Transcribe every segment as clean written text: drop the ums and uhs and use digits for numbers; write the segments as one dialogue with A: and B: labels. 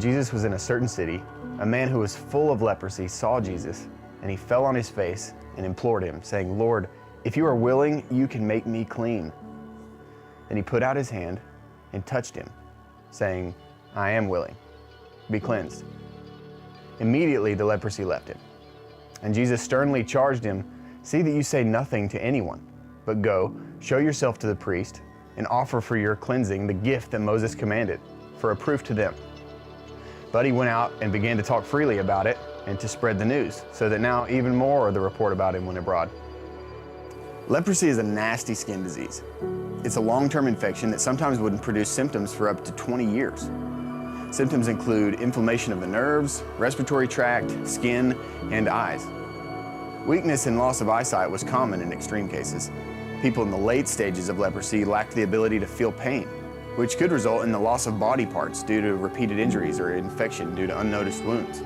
A: Jesus was in a certain city, a man who was full of leprosy saw Jesus, and he fell on his face and implored him, saying, "Lord, if you are willing, you can make me clean." Then he put out his hand and touched him, saying, "I am willing. Be cleansed." Immediately the leprosy left him. And Jesus sternly charged him, "See that you say nothing to anyone, but go, show yourself to the priest, and offer for your cleansing the gift that Moses commanded, for a proof to them." But he went out and began to talk freely about it and to spread the news, so that now even more of the report about him went abroad. Leprosy is a nasty skin disease. It's a long-term infection that sometimes would produce symptoms for up to 20 years. Symptoms include inflammation of the nerves, respiratory tract, skin, and eyes. Weakness and loss of eyesight was common in extreme cases. People in the late stages of leprosy lacked the ability to feel pain, which could result in the loss of body parts due to repeated injuries or infection due to unnoticed wounds.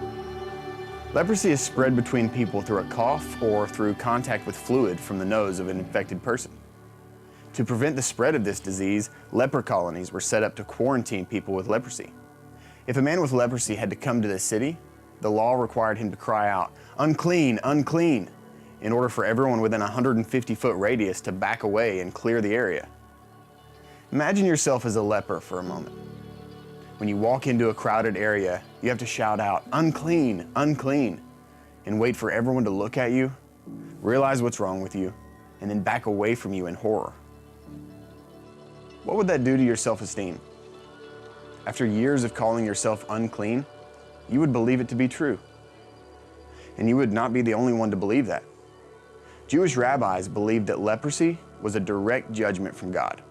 A: Leprosy is spread between people through a cough or through contact with fluid from the nose of an infected person. To prevent the spread of this disease, leper colonies were set up to quarantine people with leprosy. If a man with leprosy had to come to the city, the law required him to cry out, "Unclean, unclean," in order for everyone within a 150-foot radius to back away and clear the area. Imagine yourself as a leper for a moment. When you walk into a crowded area, you have to shout out, "Unclean, unclean," and wait for everyone to look at you, realize what's wrong with you, and then back away from you in horror. What would that do to your self-esteem? After years of calling yourself unclean, you would believe it to be true. And you would not be the only one to believe that. Jewish rabbis believed that leprosy was a direct judgment from God.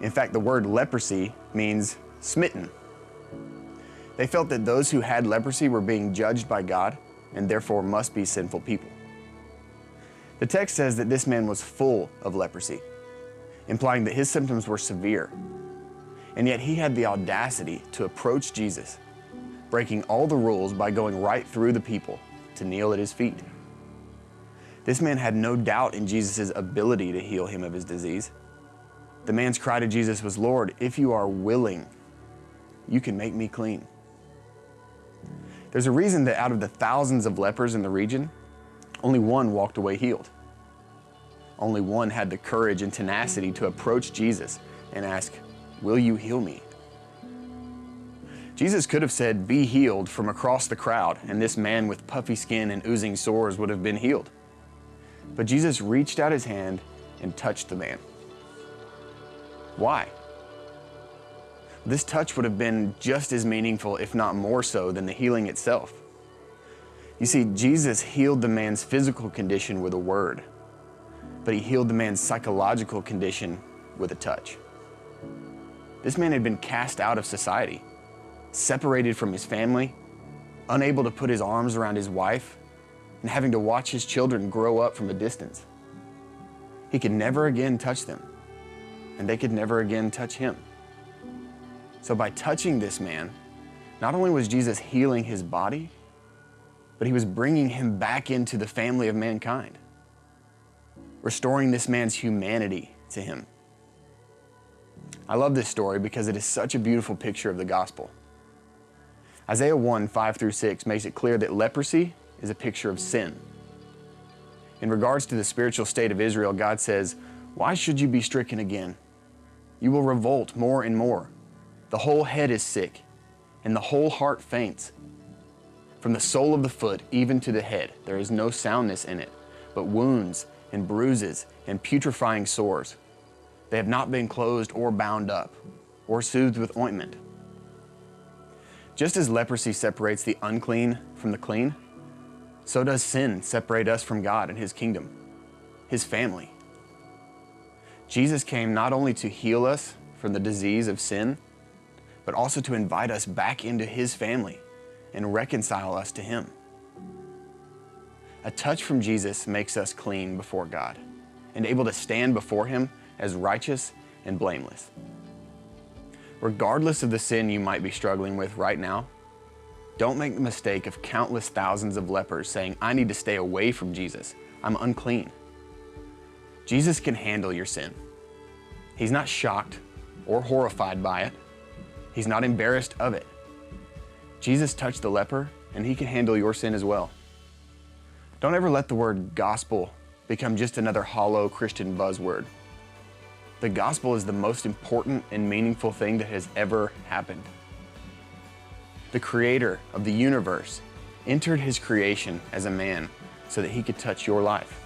A: In fact, the word leprosy means smitten. They felt that those who had leprosy were being judged by God and therefore must be sinful people. The text says that this man was full of leprosy, implying that his symptoms were severe. And yet he had the audacity to approach Jesus, breaking all the rules by going right through the people to kneel at his feet. This man had no doubt in Jesus' ability to heal him of his disease. The man's cry to Jesus was, "Lord, if you are willing, you can make me clean." There's a reason that out of the thousands of lepers in the region, only one walked away healed. Only one had the courage and tenacity to approach Jesus and ask, "Will you heal me?" Jesus could have said, "Be healed," from across the crowd, and this man with puffy skin and oozing sores would have been healed. But Jesus reached out his hand and touched the man. Why? This touch would have been just as meaningful, if not more so, than the healing itself. You see, Jesus healed the man's physical condition with a word, but he healed the man's psychological condition with a touch. This man had been cast out of society, separated from his family, unable to put his arms around his wife, and having to watch his children grow up from a distance. He could never again touch them, and they could never again touch him. So by touching this man, not only was Jesus healing his body, but he was bringing him back into the family of mankind, restoring this man's humanity to him. I love this story because it is such a beautiful picture of the gospel. Isaiah 1, 5-6 makes it clear that leprosy is a picture of sin. In regards to the spiritual state of Israel, God says, "Why should you be stricken again? You will revolt more and more. The whole head is sick, and the whole heart faints. From the sole of the foot even to the head, there is no soundness in it, but wounds and bruises and putrefying sores. They have not been closed or bound up, or soothed with ointment." Just as leprosy separates the unclean from the clean, so does sin separate us from God and His kingdom, His family. Jesus came not only to heal us from the disease of sin, but also to invite us back into His family and reconcile us to Him. A touch from Jesus makes us clean before God and able to stand before Him as righteous and blameless. Regardless of the sin you might be struggling with right now, don't make the mistake of countless thousands of lepers saying, "I need to stay away from Jesus. I'm unclean." Jesus can handle your sin. He's not shocked or horrified by it. He's not embarrassed of it. Jesus touched the leper, and he can handle your sin as well. Don't ever let the word gospel become just another hollow Christian buzzword. The gospel is the most important and meaningful thing that has ever happened. The creator of the universe entered his creation as a man so that he could touch your life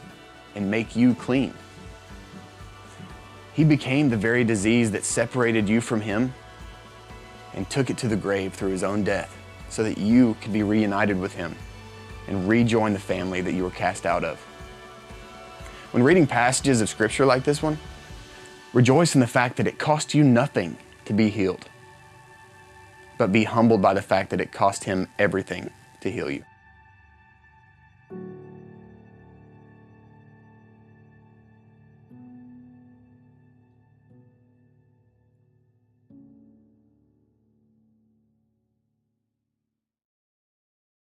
A: and make you clean. He became the very disease that separated you from him and took it to the grave through his own death so that you could be reunited with him and rejoin the family that you were cast out of. When reading passages of scripture like this one, rejoice in the fact that it cost you nothing to be healed, but be humbled by the fact that it cost him everything to heal you.